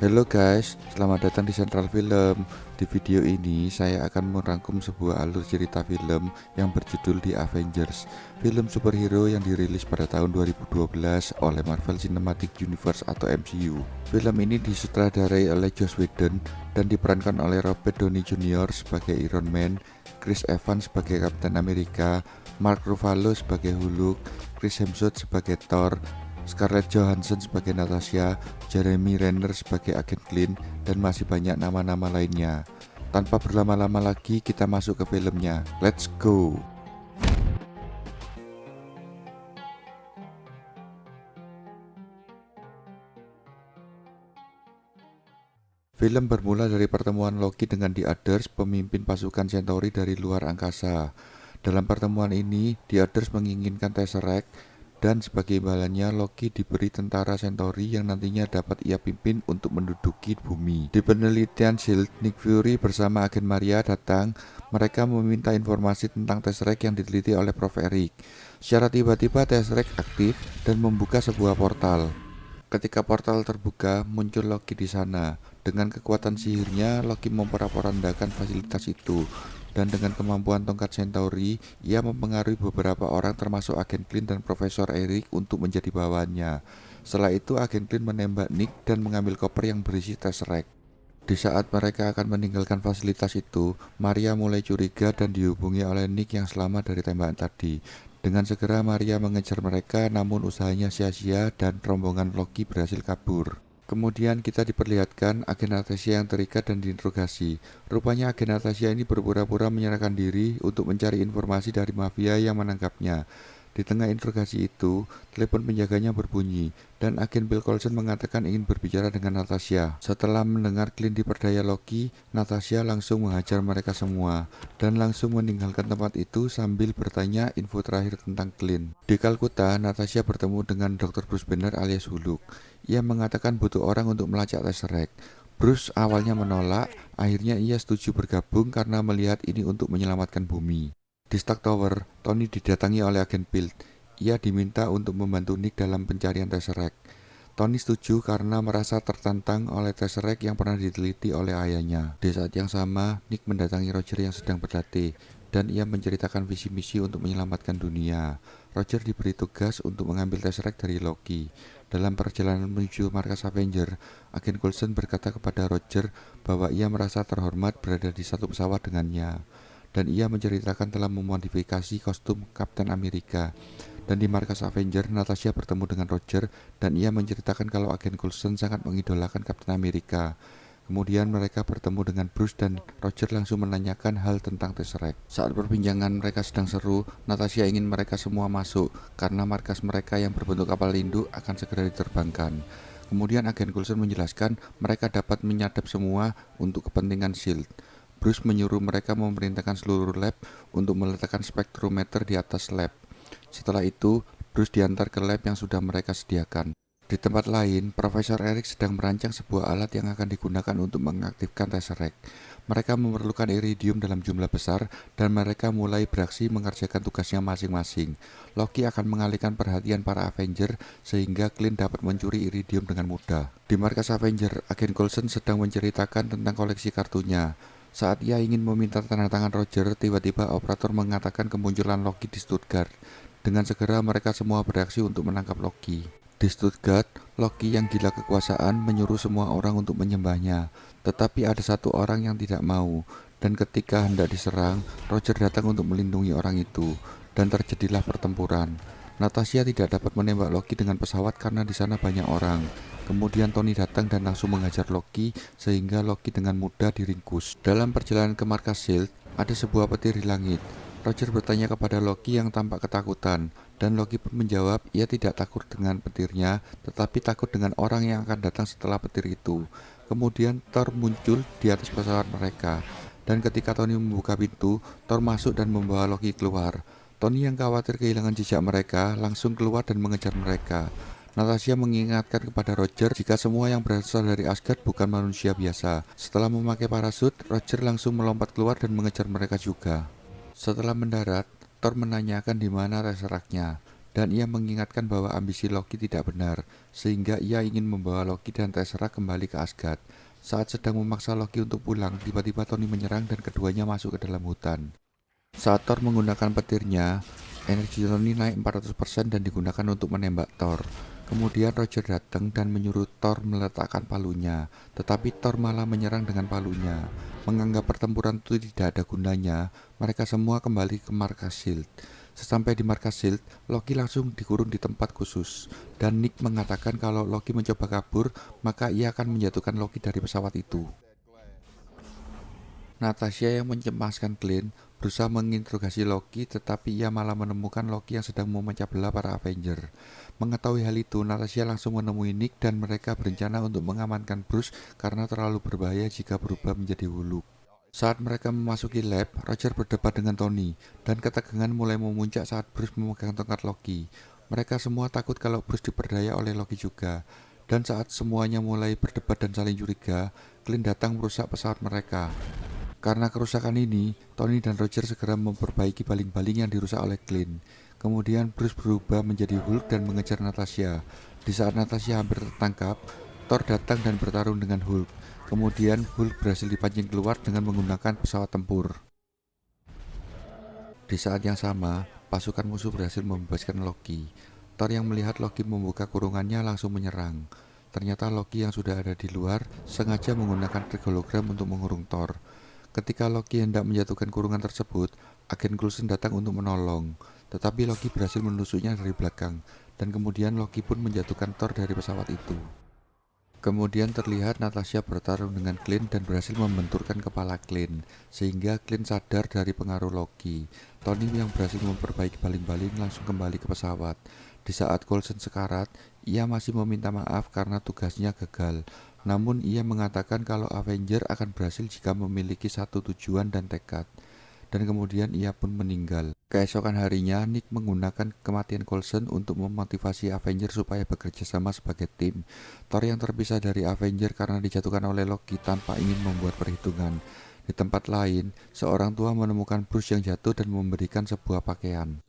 Halo guys, selamat datang di Central Film. Di video ini saya akan merangkum sebuah alur cerita film yang berjudul The Avengers, film superhero yang dirilis pada tahun 2012 oleh Marvel Cinematic Universe atau MCU. Film ini disutradarai oleh Joss Whedon dan diperankan oleh Robert Downey Jr. sebagai Iron Man, Chris Evans sebagai Captain America, Mark Ruffalo sebagai Hulk, Chris Hemsworth sebagai Thor, Scarlett Johansson sebagai Natasha, Jeremy Renner sebagai Agen Clint, dan masih banyak nama-nama lainnya. Tanpa berlama-lama lagi, kita masuk ke filmnya. Let's go! Film bermula dari pertemuan Loki dengan The Others, pemimpin pasukan Centauri dari luar angkasa. Dalam pertemuan ini, The Others menginginkan Tesseract, dan sebagai imbalannya Loki diberi tentara Centauri yang nantinya dapat ia pimpin untuk menduduki bumi. Di penelitian SHIELD, Nick Fury bersama agen Maria datang. Mereka meminta informasi tentang Tesseract yang diteliti oleh Prof. Eric. Secara tiba-tiba Tesseract aktif dan membuka sebuah portal. Ketika portal terbuka, muncul Loki di sana. Dengan kekuatan sihirnya, Loki memporak-porandakan fasilitas itu. Dan dengan kemampuan tongkat Centauri, ia mempengaruhi beberapa orang termasuk Agen Clint dan Profesor Eric untuk menjadi bawahannya. Setelah itu, Agen Clint menembak Nick dan mengambil koper yang berisi Tesseract. Di saat mereka akan meninggalkan fasilitas itu, Maria mulai curiga dan dihubungi oleh Nick yang selamat dari tembakan tadi. Dengan segera Maria mengejar mereka, namun usahanya sia-sia dan rombongan Loki berhasil kabur. Kemudian kita diperlihatkan agen Natasha yang terikat dan diinterogasi. Rupanya agen Natasha ini berpura-pura menyerahkan diri untuk mencari informasi dari mafia yang menangkapnya. Di tengah interogasi itu, telepon penjaganya berbunyi, dan agen Bill Coulson mengatakan ingin berbicara dengan Natasha. Setelah mendengar Clint diperdaya Loki, Natasha langsung menghajar mereka semua, dan langsung meninggalkan tempat itu sambil bertanya info terakhir tentang Clint. Di Kalkuta, Natasha bertemu dengan Dr. Bruce Banner alias Hulk. Ia mengatakan butuh orang untuk melacak Tesseract. Bruce awalnya menolak, akhirnya ia setuju bergabung karena melihat ini untuk menyelamatkan bumi. Di Stark Tower, Tony didatangi oleh agen Build. Ia diminta untuk membantu Nick dalam pencarian Tesseract. Tony setuju karena merasa tertantang oleh Tesseract yang pernah diteliti oleh ayahnya. Di saat yang sama, Nick mendatangi Roger yang sedang berlatih, dan ia menceritakan visi misi untuk menyelamatkan dunia. Roger diberi tugas untuk mengambil Tesseract dari Loki. Dalam perjalanan menuju markas Avenger, agen Coulson berkata kepada Roger bahwa ia merasa terhormat berada di satu pesawat dengannya. Dan ia menceritakan telah memodifikasi kostum Kapten Amerika. Dan di markas Avenger, Natasha bertemu dengan Roger dan ia menceritakan kalau agen Coulson sangat mengidolakan Kapten Amerika. Kemudian mereka bertemu dengan Bruce dan Roger langsung menanyakan hal tentang Tesseract. Saat perbincangan mereka sedang seru, Natasha ingin mereka semua masuk karena markas mereka yang berbentuk kapal induk akan segera diterbangkan. Kemudian agen Coulson menjelaskan mereka dapat menyadap semua untuk kepentingan SHIELD. Bruce menyuruh mereka memerintahkan seluruh lab untuk meletakkan spektrometer di atas lab. Setelah itu, Bruce diantar ke lab yang sudah mereka sediakan. Di tempat lain, Profesor Eric sedang merancang sebuah alat yang akan digunakan untuk mengaktifkan Tesseract. Mereka memerlukan iridium dalam jumlah besar dan mereka mulai beraksi mengerjakan tugasnya masing-masing. Loki akan mengalihkan perhatian para Avenger sehingga Clint dapat mencuri iridium dengan mudah. Di markas Avenger, agen Coulson sedang menceritakan tentang koleksi kartunya. Saat ia ingin meminta tanda tangan Roger, tiba-tiba operator mengatakan kemunculan Loki di Stuttgart. Dengan segera mereka semua bereaksi untuk menangkap Loki. Di Stuttgart, Loki yang gila kekuasaan menyuruh semua orang untuk menyembahnya. Tetapi ada satu orang yang tidak mau, dan ketika hendak diserang, Roger datang untuk melindungi orang itu, dan terjadilah pertempuran. Natasha tidak dapat menembak Loki dengan pesawat karena di sana banyak orang. Kemudian Tony datang dan langsung menghajar Loki sehingga Loki dengan mudah diringkus. Dalam perjalanan ke markas SHIELD, ada sebuah petir di langit. Roger bertanya kepada Loki yang tampak ketakutan, dan Loki pun menjawab ia tidak takut dengan petirnya, tetapi takut dengan orang yang akan datang setelah petir itu. Kemudian Thor muncul di atas pesawat mereka, dan ketika Tony membuka pintu, Thor masuk dan membawa Loki keluar. Tony yang khawatir kehilangan jejak mereka langsung keluar dan mengejar mereka. Natasha mengingatkan kepada Roger jika semua yang berasal dari Asgard bukan manusia biasa. Setelah memakai parasut, Roger langsung melompat keluar dan mengejar mereka juga. Setelah mendarat, Thor menanyakan di mana Tesseract-nya. dan ia mengingatkan bahwa ambisi Loki tidak benar, sehingga ia ingin membawa Loki dan Tesseract kembali ke Asgard. Saat sedang memaksa Loki untuk pulang, tiba-tiba Tony menyerang dan keduanya masuk ke dalam hutan. Saat Thor menggunakan petirnya, energi Tony naik 400% dan digunakan untuk menembak Thor. Kemudian Roger datang dan menyuruh Thor meletakkan palunya, tetapi Thor malah menyerang dengan palunya. Menganggap pertempuran itu tidak ada gunanya, mereka semua kembali ke markas S.H.I.E.L.D. Sesampai di markas S.H.I.E.L.D., Loki langsung dikurung di tempat khusus, dan Nick mengatakan kalau Loki mencoba kabur, maka ia akan menjatuhkan Loki dari pesawat itu. Natasha yang mencemaskan Clint berusaha menginterogasi Loki, tetapi ia malah menemukan Loki yang sedang memecah belah para Avenger. Mengetahui hal itu, Natasha langsung menemui Nick dan mereka berencana untuk mengamankan Bruce karena terlalu berbahaya jika berubah menjadi Hulk. Saat mereka memasuki lab, Roger berdebat dengan Tony, dan ketegangan mulai memuncak saat Bruce memegang tongkat Loki. Mereka semua takut kalau Bruce diperdaya oleh Loki juga. Dan saat semuanya mulai berdebat dan saling curiga, Clint datang merusak pesawat mereka. Karena kerusakan ini, Tony dan Roger segera memperbaiki baling-baling yang dirusak oleh Clint. Kemudian Bruce berubah menjadi Hulk dan mengejar Natasha. Di saat Natasha hampir tertangkap, Thor datang dan bertarung dengan Hulk. Kemudian Hulk berhasil dipancing keluar dengan menggunakan pesawat tempur. Di saat yang sama, pasukan musuh berhasil membebaskan Loki. Thor yang melihat Loki membuka kurungannya langsung menyerang. Ternyata Loki yang sudah ada di luar sengaja menggunakan trik hologram untuk mengurung Thor. Ketika Loki hendak menjatuhkan kurungan tersebut, agen Coulson datang untuk menolong. Tetapi Loki berhasil menusuknya dari belakang, dan kemudian Loki pun menjatuhkan Thor dari pesawat itu. Kemudian terlihat Natasha bertarung dengan Clint dan berhasil membenturkan kepala Clint, sehingga Clint sadar dari pengaruh Loki. Tony yang berhasil memperbaiki baling-baling langsung kembali ke pesawat. Di saat Coulson sekarat, ia masih meminta maaf karena tugasnya gagal. Namun ia mengatakan kalau Avenger akan berhasil jika memiliki satu tujuan dan tekad. Dan kemudian ia pun meninggal. Keesokan harinya, Nick menggunakan kematian Coulson untuk memotivasi Avenger supaya bekerja sama sebagai tim. Thor yang terpisah dari Avenger karena dijatuhkan oleh Loki tanpa ingin membuat perhitungan. Di tempat lain, seorang tua menemukan Bruce yang jatuh dan memberikan sebuah pakaian.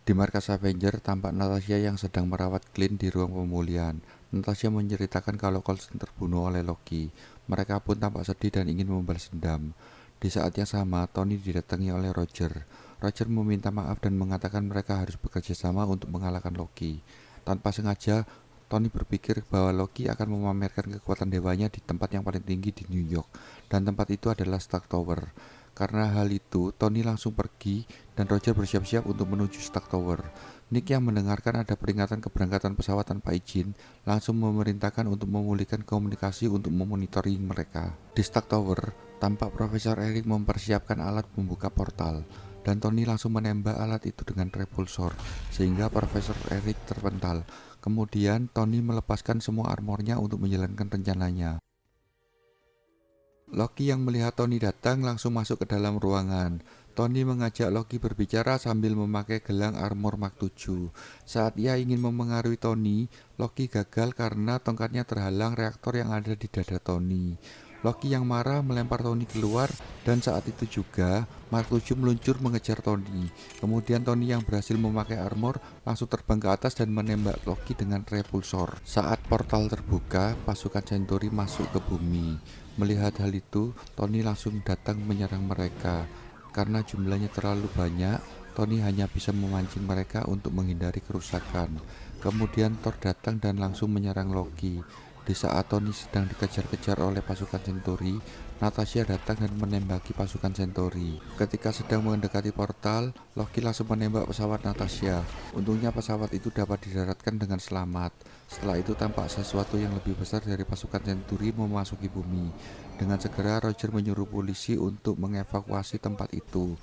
Di markas Avenger, tampak Natasha yang sedang merawat Clint di ruang pemulihan. Natasha menceritakan kalau Coulson terbunuh oleh Loki. Mereka pun tampak sedih dan ingin membalas dendam. Di saat yang sama, Tony didatangi oleh Roger. Roger meminta maaf dan mengatakan mereka harus bekerja sama untuk mengalahkan Loki. Tanpa sengaja, Tony berpikir bahwa Loki akan memamerkan kekuatan dewanya di tempat yang paling tinggi di New York, dan tempat itu adalah Stark Tower. Karena hal itu, Tony langsung pergi dan Roger bersiap-siap untuk menuju Stark Tower. Nick yang mendengarkan ada peringatan keberangkatan pesawat tanpa izin, langsung memerintahkan untuk memulihkan komunikasi untuk memonitoring mereka. Di Stark Tower, tampak Profesor Eric mempersiapkan alat membuka portal, dan Tony langsung menembak alat itu dengan repulsor, sehingga Profesor Eric terpental. Kemudian Tony melepaskan semua armornya untuk menjalankan rencananya. Loki yang melihat Tony datang langsung masuk ke dalam ruangan. Tony mengajak Loki berbicara sambil memakai gelang armor Mark 7. Saat ia ingin memengaruhi Tony, Loki gagal karena tongkatnya terhalang reaktor yang ada di dada Tony. Loki yang marah melempar Tony keluar, dan saat itu juga Mark 7 meluncur mengejar Tony. Kemudian Tony yang berhasil memakai armor langsung terbang ke atas dan menembak Loki dengan repulsor. Saat portal terbuka, pasukan Centauri masuk ke bumi. Melihat hal itu, Tony langsung datang menyerang mereka. Karena jumlahnya terlalu banyak, Tony hanya bisa memancing mereka untuk menghindari kerusakan. Kemudian Thor datang dan langsung menyerang Loki. Di saat Tony sedang dikejar-kejar oleh pasukan Centauri, Natasha datang dan menembaki pasukan Centauri. Ketika sedang mendekati portal, Loki langsung menembak pesawat Natasha. Untungnya pesawat itu dapat didaratkan dengan selamat. Setelah itu tampak sesuatu yang lebih besar dari pasukan Centauri memasuki bumi. Dengan segera Roger menyuruh polisi untuk mengevakuasi tempat itu.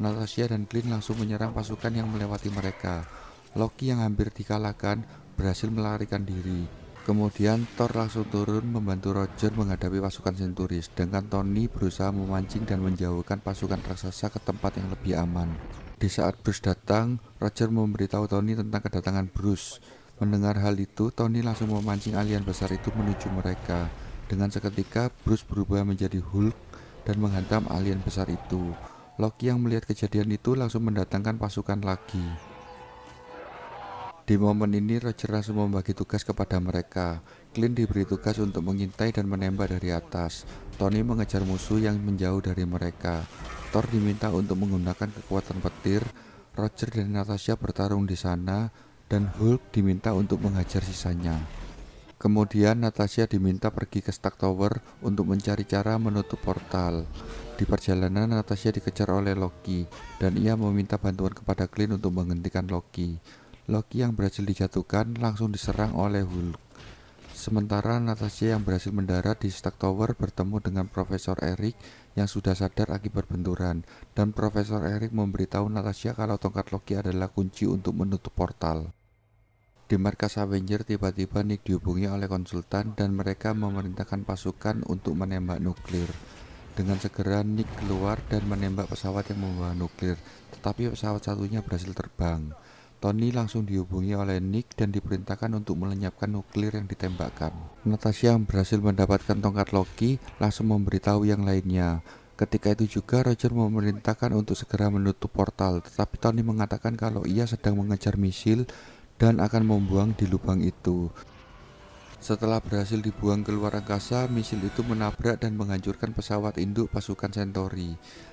Natasha dan Clint langsung menyerang pasukan yang melewati mereka. Loki yang hampir dikalahkan berhasil melarikan diri. Kemudian Thor langsung turun membantu Roger menghadapi pasukan Centauri, sedangkan Tony berusaha memancing dan menjauhkan pasukan raksasa ke tempat yang lebih aman. Di saat Bruce datang, Roger memberitahu Tony tentang kedatangan Bruce. Mendengar hal itu, Tony langsung memancing alien besar itu menuju mereka. Dengan seketika, Bruce berubah menjadi Hulk dan menghantam alien besar itu. Loki yang melihat kejadian itu langsung mendatangkan pasukan lagi. Di momen ini Roger langsung membagi tugas kepada mereka. Clint diberi tugas untuk mengintai dan menembak dari atas. Tony mengejar musuh yang menjauh dari mereka. Thor diminta untuk menggunakan kekuatan petir. Roger dan Natasha bertarung di sana, dan Hulk diminta untuk menghajar sisanya. Kemudian Natasha diminta pergi ke Stark Tower untuk mencari cara menutup portal. Di perjalanan Natasha dikejar oleh Loki, dan ia meminta bantuan kepada Clint untuk menghentikan Loki. Loki yang berhasil dijatuhkan langsung diserang oleh Hulk. Sementara Natasha yang berhasil mendarat di Stark Tower bertemu dengan Profesor Eric yang sudah sadar akibat benturan, dan Profesor Eric memberitahu Natasha kalau tongkat Loki adalah kunci untuk menutup portal. Di markas Avenger, tiba-tiba Nick dihubungi oleh konsultan dan mereka memerintahkan pasukan untuk menembak nuklir. Dengan segera Nick keluar dan menembak pesawat yang membawa nuklir, tetapi pesawat satunya berhasil terbang. Tony langsung dihubungi oleh Nick dan diperintahkan untuk melenyapkan nuklir yang ditembakkan. Natasha yang berhasil mendapatkan tongkat Loki langsung memberitahu yang lainnya. Ketika itu juga Roger memerintahkan untuk segera menutup portal, tetapi Tony mengatakan kalau ia sedang mengejar misil dan akan membuang di lubang itu. Setelah berhasil dibuang ke luar angkasa, misil itu menabrak dan menghancurkan pesawat induk pasukan Centauri.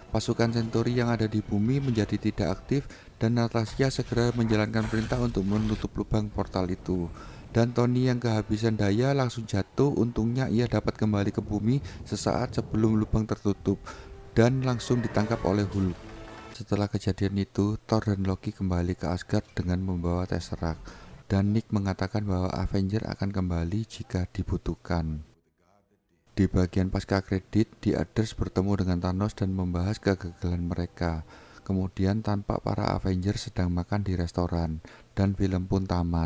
Pasukan Centauri yang ada di bumi menjadi tidak aktif dan Natasha segera menjalankan perintah untuk menutup lubang portal itu. Dan Tony yang kehabisan daya langsung jatuh, untungnya ia dapat kembali ke bumi sesaat sebelum lubang tertutup dan langsung ditangkap oleh Hulk. Setelah kejadian itu, Thor dan Loki kembali ke Asgard dengan membawa Tesseract. Dan Nick mengatakan bahwa Avenger akan kembali jika dibutuhkan. Di bagian pasca kredit, The Others bertemu dengan Thanos dan membahas kegagalan mereka. Kemudian tampak para Avenger sedang makan di restoran, dan film pun tamat.